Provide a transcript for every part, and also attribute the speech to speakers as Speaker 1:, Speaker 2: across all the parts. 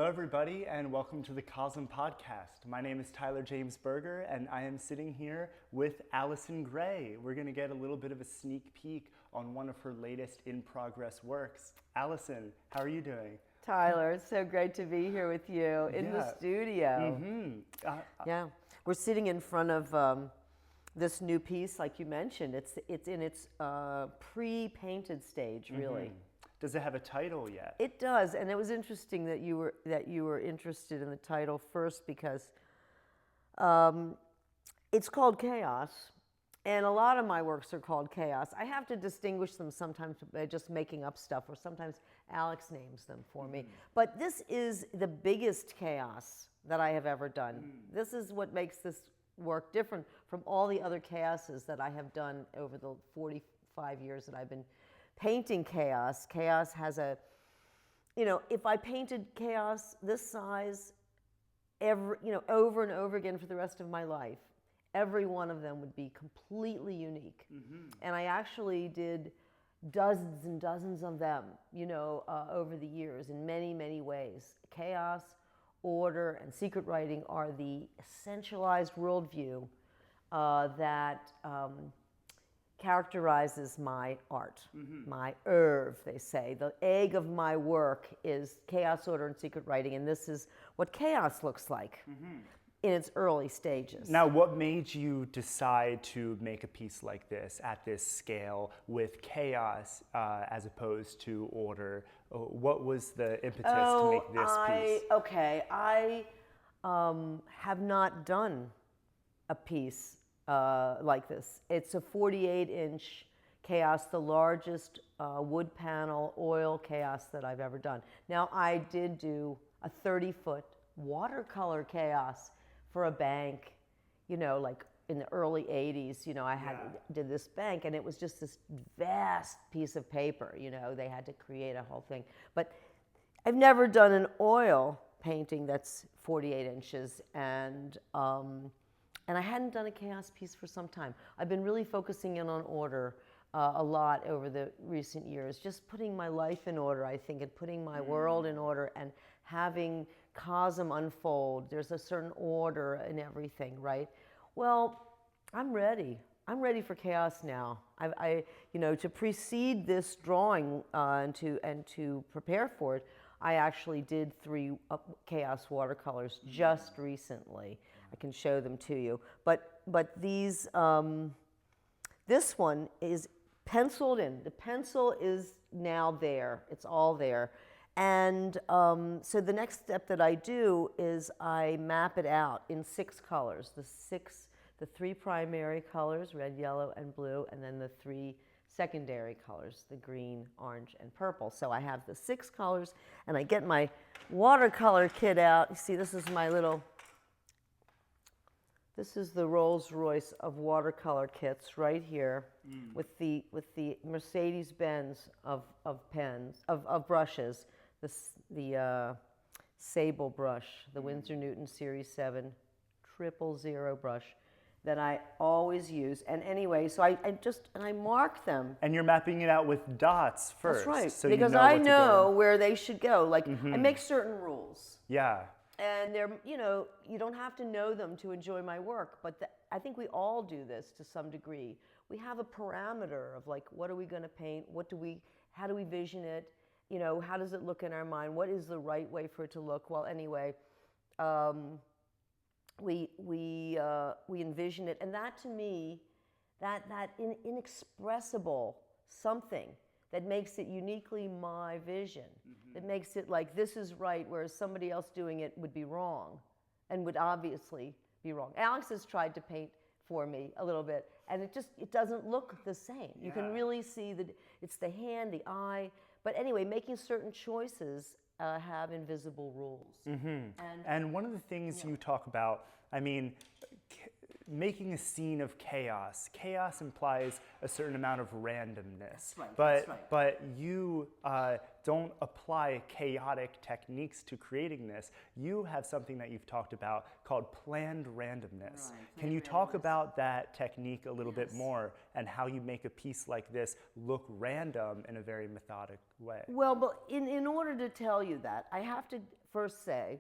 Speaker 1: Hello, everybody, and welcome to the CoSM Podcast. My name is Tyler James Berger, and I am sitting here with Allyson Grey. We're going to get a little bit of a sneak peek on one of her latest in-progress works. Allyson, how are you doing?
Speaker 2: Tyler, it's so great to be here with you in the studio.
Speaker 1: Mm-hmm.
Speaker 2: We're sitting in front of this new piece, like you mentioned. It's in its pre-painted stage, really.
Speaker 1: Mm-hmm. Does it have a title yet?
Speaker 2: It does, and it was interesting that you were interested in the title first because it's called Chaos, and a lot of my works are called Chaos. I have to distinguish them sometimes by just making up stuff, or sometimes Alex names them for me. But this is the biggest chaos that I have ever done. This is what makes this work different from all the other chaoses that I have done over the 45 years that I've been painting chaos. Chaos has a, if I painted chaos this size over and over again for the rest of my life, every one of them would be completely unique. And I actually did dozens and dozens of them, over the years in many, many ways. Chaos, order, and secret writing are the essentialized worldview that characterizes my art, my oeuvre, they say. The egg of my work is chaos, order, and secret writing, and this is what chaos looks like in its early stages.
Speaker 1: Now, what made you decide to make a piece like this at this scale with chaos as opposed to order? What was the impetus to make this piece?
Speaker 2: I have not done a piece like this. It's a 48-inch chaos, the largest wood panel oil chaos that I've ever done. Now, I did do a 30-foot watercolor chaos for a bank, like in the early 80s. Did this bank, and it was just this vast piece of paper. They had to create a whole thing. But I've never done an oil painting that's 48 inches, and I hadn't done a chaos piece for some time. I've been really focusing in on order a lot over the recent years, just putting my life in order, I think, and putting my world in order and having CoSM unfold. There's a certain order in everything, right? Well, I'm ready. I'm ready for chaos now. To precede this drawing and to prepare for it, I actually did 3 chaos watercolors just recently. I can show them to you. But these, this one is penciled in. The pencil is now there. It's all there. And so the next step that I do is I map it out in 6 colors. The 3 primary colors, red, yellow, and blue, and then the 3 secondary colors, the green, orange, and purple. So I have the 6 colors, and I get my watercolor kit out. You see, this is the Rolls Royce of watercolor kits right here, with the Mercedes-Benz of pens, of brushes, the Sable brush, the Winsor Newton Series 7 000 brush that I always use. And anyway, so I mark them.
Speaker 1: And you're mapping it out with dots first.
Speaker 2: That's right,
Speaker 1: so
Speaker 2: because I know where they should go. Like, I make certain rules.
Speaker 1: Yeah.
Speaker 2: And they're, you don't have to know them to enjoy my work, but I think we all do this to some degree. We have a parameter of, like, what are we going to paint? How do we vision it? How does it look in our mind? What is the right way for it to look? Well, anyway, we envision it, and that, to me, that inexpressible something that makes it uniquely my vision, that makes it like this is right, whereas somebody else doing it would be wrong, and would obviously be wrong. Alex has tried to paint for me a little bit, and it doesn't look the same. You can really see that it's the hand, the eye, but anyway, making certain choices have invisible rules.
Speaker 1: And one of the things you talk about, making a scene of chaos. Chaos implies a certain amount of randomness.
Speaker 2: That's right.
Speaker 1: But you don't apply chaotic techniques to creating this. You have something that you've talked about called planned randomness. Can you talk about that technique a little bit more, and how you make a piece like this look random in a very methodic way?
Speaker 2: Well, but in order to tell you that, I have to first say,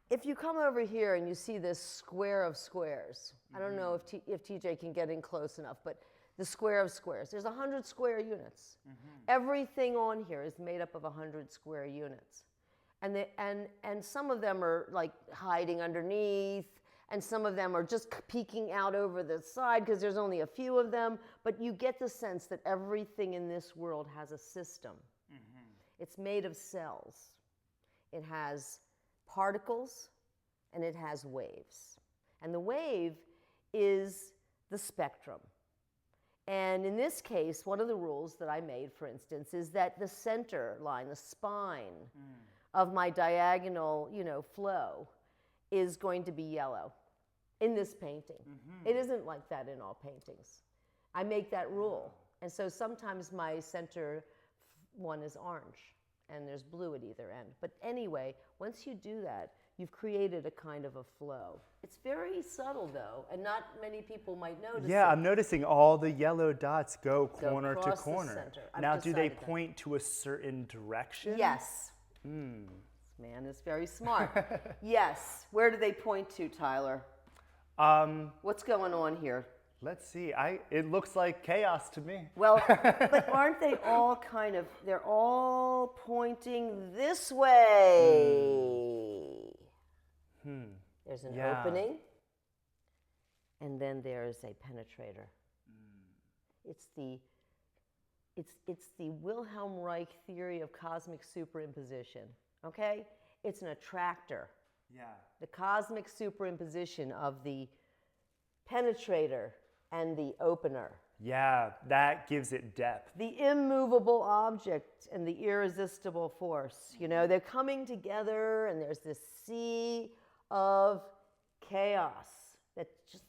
Speaker 2: if you come over here and you see this square of squares, I don't know if TJ can get in close enough, but the square of squares, there's 100 square units. Everything on here is made up of 100 square units. And some of them are like hiding underneath, and some of them are just peeking out over the side because there's only a few of them, but you get the sense that everything in this world has a system. It's made of cells. It has particles, and it has waves. And the wave is the spectrum. And in this case, one of the rules that I made, for instance, is that the center line, the spine of my diagonal, flow is going to be yellow in this painting. It isn't like that in all paintings. I make that rule. And so sometimes my center one is orange, and there's blue at either end. But anyway, once you do that, you've created a kind of a flow. It's very subtle, though, and not many people might notice
Speaker 1: Yeah,
Speaker 2: it.
Speaker 1: I'm noticing all the yellow dots go corner to
Speaker 2: across the
Speaker 1: corner.
Speaker 2: center.
Speaker 1: Now,
Speaker 2: I've
Speaker 1: do they
Speaker 2: decided that.
Speaker 1: point to a certain direction?
Speaker 2: Yes. This man is very smart. Yes. Where do they point to, Tyler? What's going on here?
Speaker 1: Let's see. It looks like chaos to me.
Speaker 2: Well, but aren't they all they're all pointing this way. There's an opening, and then there's a penetrator. It's the Wilhelm Reich theory of cosmic superimposition, okay? It's an attractor.
Speaker 1: Yeah.
Speaker 2: The cosmic superimposition of the penetrator and the opener.
Speaker 1: Yeah, that gives it depth.
Speaker 2: The immovable object and the irresistible force. They're coming together, and there's this sea of chaos that just,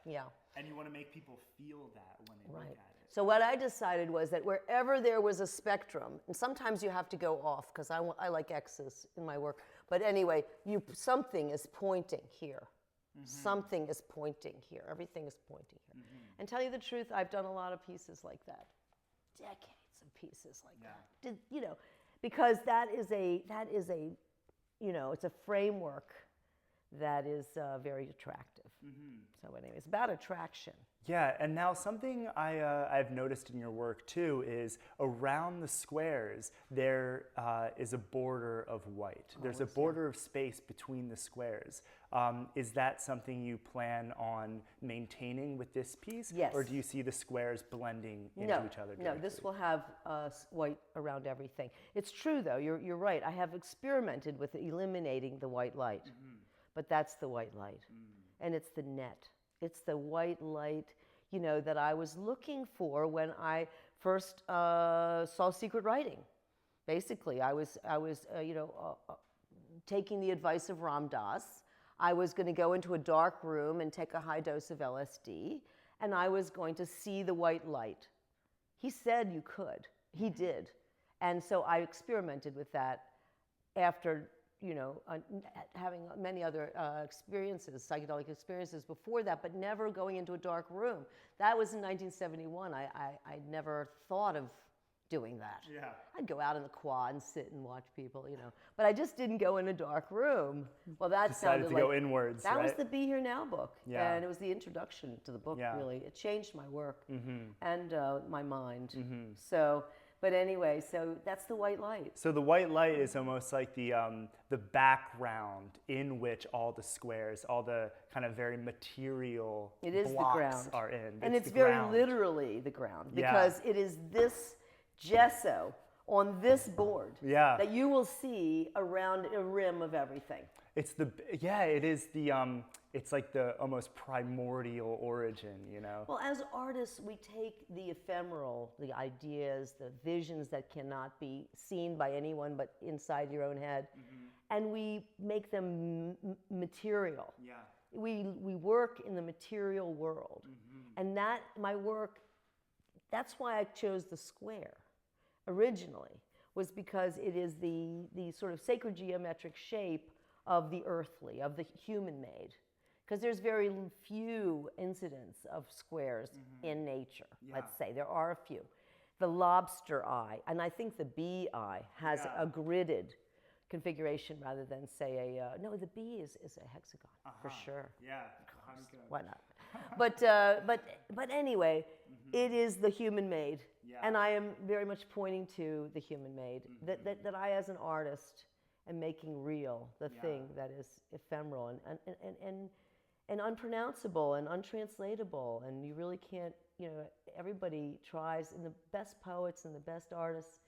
Speaker 2: Yeah.
Speaker 1: And you want to make people feel that when they look at it.
Speaker 2: So what I decided was that wherever there was a spectrum, and sometimes you have to go off because I like X's in my work, but anyway, something is pointing here. Something is pointing here. Everything is pointing here. And tell you the truth, I've done a lot of pieces like that. Decades of pieces like that. Because that is a it's a framework that is very attractive. So anyway, it's about attraction.
Speaker 1: Yeah, and now something I've noticed in your work too is around the squares there is a border of white. There's a border of space between the squares. Is that something you plan on maintaining with this piece?
Speaker 2: Yes.
Speaker 1: Or do you see the squares blending into each other directly?
Speaker 2: No, this will have white around everything. It's true, though. You're right. I have experimented with eliminating the white light. But that's the white light. And it's the net. It's the white light, that I was looking for when I first saw secret writing. Basically, I was taking the advice of Ram Dass. I was going to go into a dark room and take a high dose of LSD, and I was going to see the white light. He said you could. He did. And so I experimented with that after having many other experiences, psychedelic experiences before that, but never going into a dark room. That was in 1971. I never thought of doing that.
Speaker 1: Yeah.
Speaker 2: I'd go out in the quad and sit and watch people, But I just didn't go in a dark room. Well, that
Speaker 1: Decided
Speaker 2: sounded
Speaker 1: to go inwards,
Speaker 2: that
Speaker 1: right?
Speaker 2: was the Be Here Now book.
Speaker 1: Yeah.
Speaker 2: And it was the introduction to the book, really. It changed my work and my mind. So... But anyway, so that's the white light.
Speaker 1: So the white light is almost like the background in which all the squares, all the kind of very material blocks are in.
Speaker 2: And it's very literally the ground because it is this gesso on this board that you will see around a rim of everything.
Speaker 1: It's it's like the almost primordial origin,
Speaker 2: Well, as artists, we take the ephemeral, the ideas, the visions that cannot be seen by anyone but inside your own head, and we make them material.
Speaker 1: Yeah.
Speaker 2: We work in the material world. And my work, that's why I chose the square originally, was because it is the sort of sacred geometric shape of the earthly, of the human-made. Because there's very few incidents of squares in nature, let's say. There are a few. the lobster eye, and I think the bee eye has a gridded configuration rather than say no, the bee is a hexagon for sure.
Speaker 1: Yeah,
Speaker 2: why not? But anyway, it is the human made, and I am very much pointing to the human made. That I, as an artist, am making real the thing that is ephemeral and unpronounceable and untranslatable, and you really can't. Everybody tries, and the best poets and the best artists,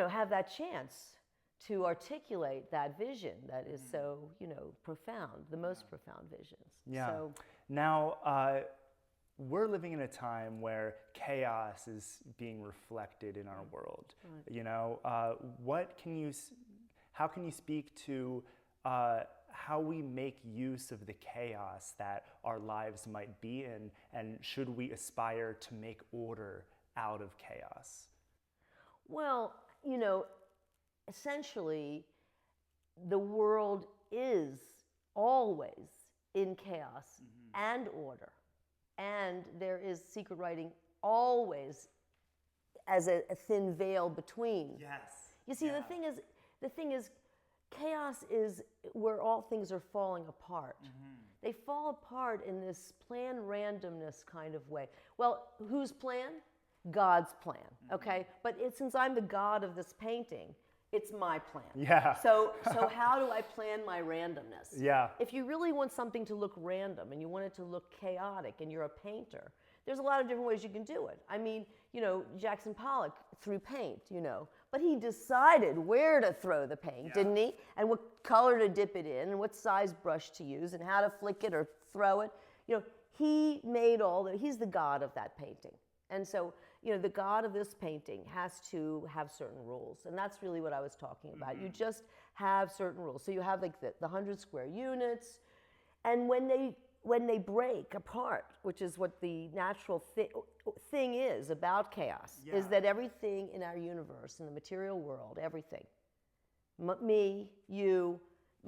Speaker 2: have that chance to articulate that vision that is so, profound, the most profound visions.
Speaker 1: Yeah.
Speaker 2: So,
Speaker 1: now, we're living in a time where chaos is being reflected in our world. Right. How can you speak to how we make use of the chaos that our lives might be in, and should we aspire to make order out of chaos?
Speaker 2: Well, essentially, the world is always in chaos and order, and there is secret writing always as a thin veil between.
Speaker 1: Yes.
Speaker 2: You see, the thing is, chaos is where all things are falling apart. They fall apart in this planned randomness kind of way. Well, whose plan? God's plan, okay? But since I'm the God of this painting, it's my plan.
Speaker 1: Yeah.
Speaker 2: So how do I plan my randomness?
Speaker 1: Yeah.
Speaker 2: If you really want something to look random and you want it to look chaotic and you're a painter, there's a lot of different ways you can do it. I mean, Jackson Pollock threw paint, but he decided where to throw the paint, didn't he? And what color to dip it in, and what size brush to use, and how to flick it or throw it. He made he's the God of that painting. And so, the God of this painting has to have certain rules. And that's really what I was talking about. You just have certain rules. So you have like the 100 square units. And when they break apart, which is what the natural thing is about chaos, is that everything in our universe, in the material world, everything, me, you,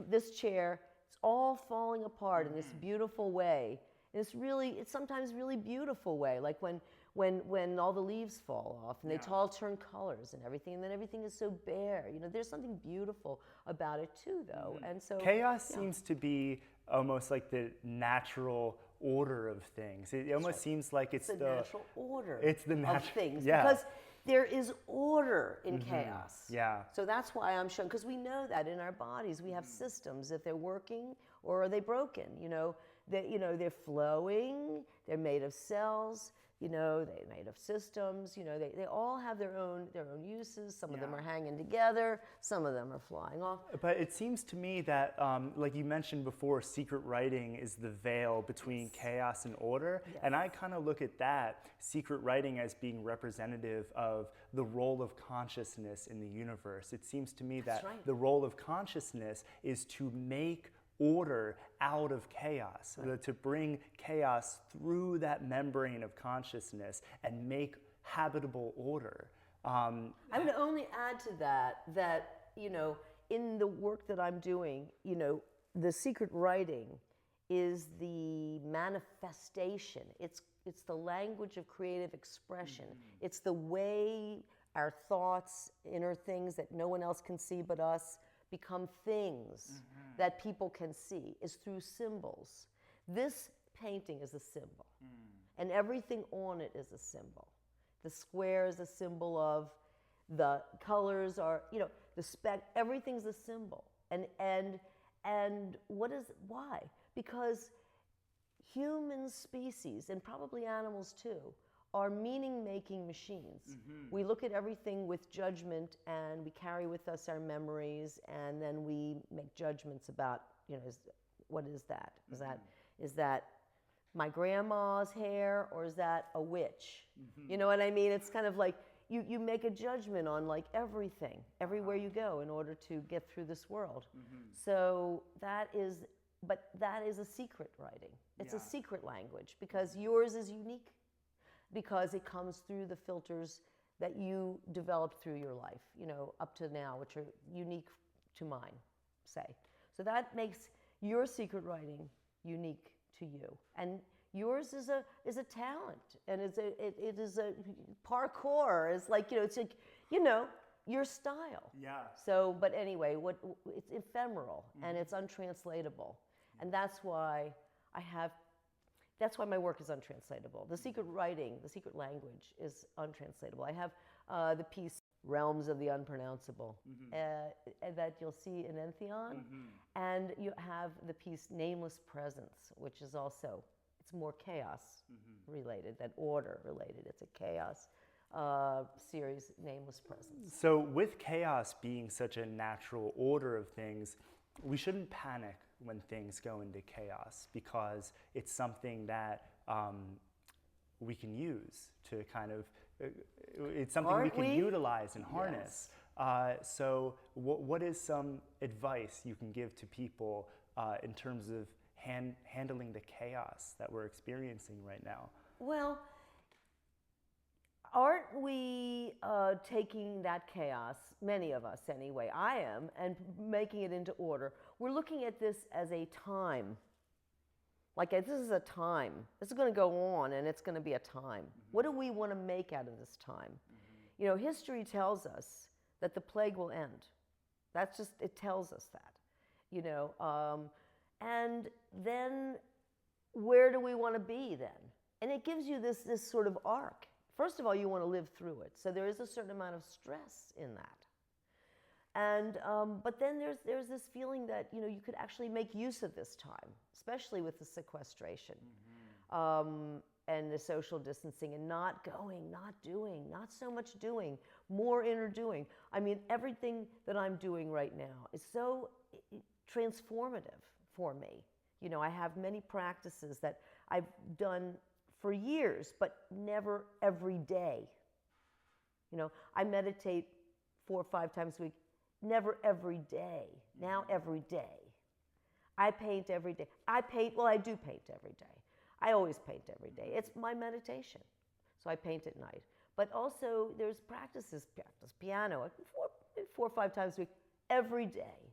Speaker 2: this chair, it's all falling apart in this beautiful way. And it's sometimes really beautiful way, like when all the leaves fall off and they all turn colors and everything, and then everything is so bare. There's something beautiful about it too, though. And so
Speaker 1: chaos seems to be almost like the natural order of things. It almost seems like it's the
Speaker 2: natural order.
Speaker 1: It's the
Speaker 2: of things because there is order in chaos.
Speaker 1: Yeah.
Speaker 2: So that's why I'm showing, because we know that in our bodies we have systems, if they're working or are they broken. They're flowing. They're made of cells. They're made of systems. They all have their own uses. Some of them are hanging together. Some of them are flying off.
Speaker 1: But it seems to me that, like you mentioned before, secret writing is the veil between chaos and order. Yes. And I kind of look at that secret writing as being representative of the role of consciousness in the universe. It seems to me that the role of consciousness is to make order out of chaos, to bring chaos through that membrane of consciousness and make habitable order.
Speaker 2: I would only add to that in the work that I'm doing, the secret writing is the manifestation. It's the language of creative expression. It's the way our thoughts, inner things that no one else can see but us, become things that people can see, is through symbols. This painting is a symbol, and everything on it is a symbol. The square is a symbol of, the colors are, the everything's a symbol. And why? Because human species, and probably animals too, are meaning-making machines. We look at everything with judgment, and we carry with us our memories, and then we make judgments about, what is that? Is that my grandma's hair, or is that a witch? You know what I mean? It's kind of like you make a judgment on like everything, everywhere you go, in order to get through this world. So that is a secret writing. It's a secret language, because yours is unique, because it comes through the filters that you developed through your life, up to now, which are unique to mine, say. So that makes your secret writing unique to you. And Yours is a talent, and it is a parkour. It's like, it's like, your style.
Speaker 1: Yeah.
Speaker 2: So, but anyway, it's ephemeral and it's untranslatable, and that's why my work is untranslatable. The secret writing, the secret language is untranslatable. I have the piece Realms of the Unpronounceable that you'll see in Entheon, and you have the piece Nameless Presence, which is also, it's more chaos related than order related. It's a chaos series, Nameless Presence.
Speaker 1: So with chaos being such a natural order of things, we shouldn't panic when things go into chaos, because it's something that we can use to kind of, it's something we can utilize and harness. Yes. So what is some advice you can give to people in terms of handling the chaos that we're experiencing right now?
Speaker 2: Well, aren't we taking that chaos, many of us anyway, I am, and making it into order? We're looking at this as a time. Like, this is a time. This is going to go on, and it's going to be a time. What do we want to make out of this time? History tells us that the plague will end. That's just, it tells us that. And then where do we want to be then? And it gives you this sort of arc. First of all, you want to live through it. So there is a certain amount of stress in that. And but then there's this feeling that you could actually make use of this time, especially with the sequestration and the social distancing, and not going, not doing, not so much doing, more inner doing. I mean, everything that I'm doing right now is so transformative for me. I have many practices that I've done for years, but never every day. I meditate 4 or 5 times a week. Never every day. Now every day. I paint every day. I do paint every day. I always paint every day. It's my meditation. So I paint at night. But also there's practice piano 4 or 5 times a week, every day.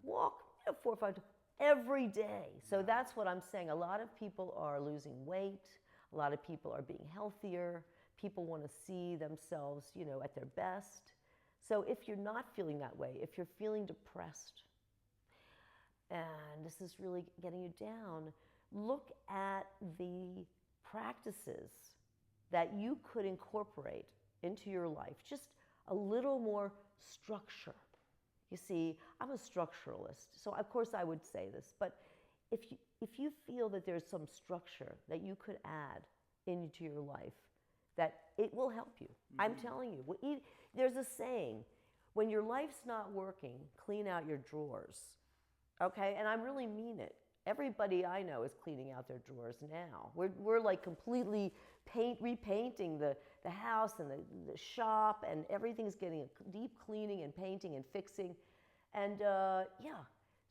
Speaker 2: Walk 4 or 5 times, every day. So that's what I'm saying. A lot of people are losing weight. A lot of people are being healthier. People want to see themselves, at their best. So if you're not feeling that way, if you're feeling depressed, and this is really getting you down, look at the practices that you could incorporate into your life, just a little more structure. You see, I'm a structuralist, so of course I would say this, but if you feel that there's some structure that you could add into your life, that it will help you. I'm telling you. There's a saying, when your life's not working, clean out your drawers. Okay? And I really mean it. Everybody I know is cleaning out their drawers now. We're like completely repainting the house and the shop, and everything's getting a deep cleaning and painting and fixing. And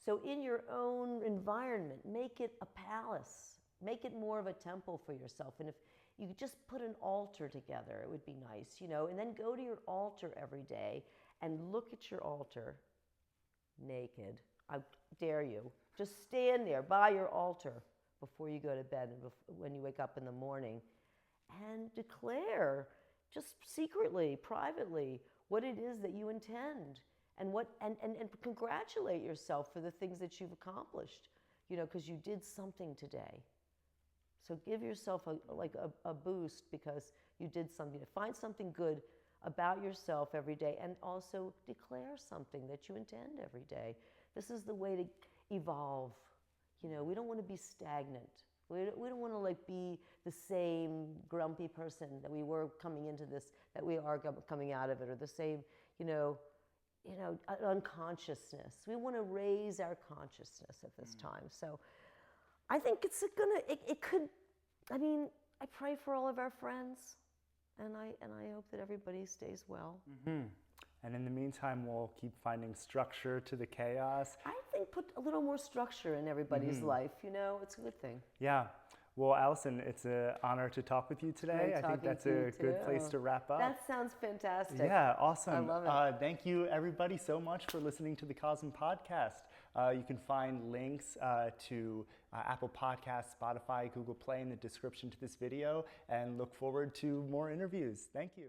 Speaker 2: so in your own environment, make it a palace. Make it more of a temple for yourself. And if you could just put an altar together, it would be nice, and then go to your altar every day and look at your altar naked. I dare you. Just stand there by your altar before you go to bed and when you wake up in the morning, and declare, just secretly, privately, what it is that you intend, and congratulate yourself for the things that you've accomplished, because you did something today. So give yourself a boost because you did something. Find something good about yourself every day, and also declare something that you intend every day. This is the way to evolve. We don't want to be stagnant. We don't want to be the same grumpy person that we were coming into this, that we are coming out of it, or the same, unconsciousness. We want to raise our consciousness at this time. So I think it could, I pray for all of our friends, and I hope that everybody stays well.
Speaker 1: And in the meantime, we'll keep finding structure to the chaos.
Speaker 2: I think put a little more structure in everybody's life, it's a good thing.
Speaker 1: Yeah. Well, Allyson, it's an honor to talk with you today. I think that's a good place to wrap up.
Speaker 2: That sounds fantastic.
Speaker 1: Yeah, awesome.
Speaker 2: I love it.
Speaker 1: Thank you, everybody, so much for listening to the CoSM Podcast. You can find links to Apple Podcasts, Spotify, Google Play in the description to this video, and look forward to more interviews. Thank you.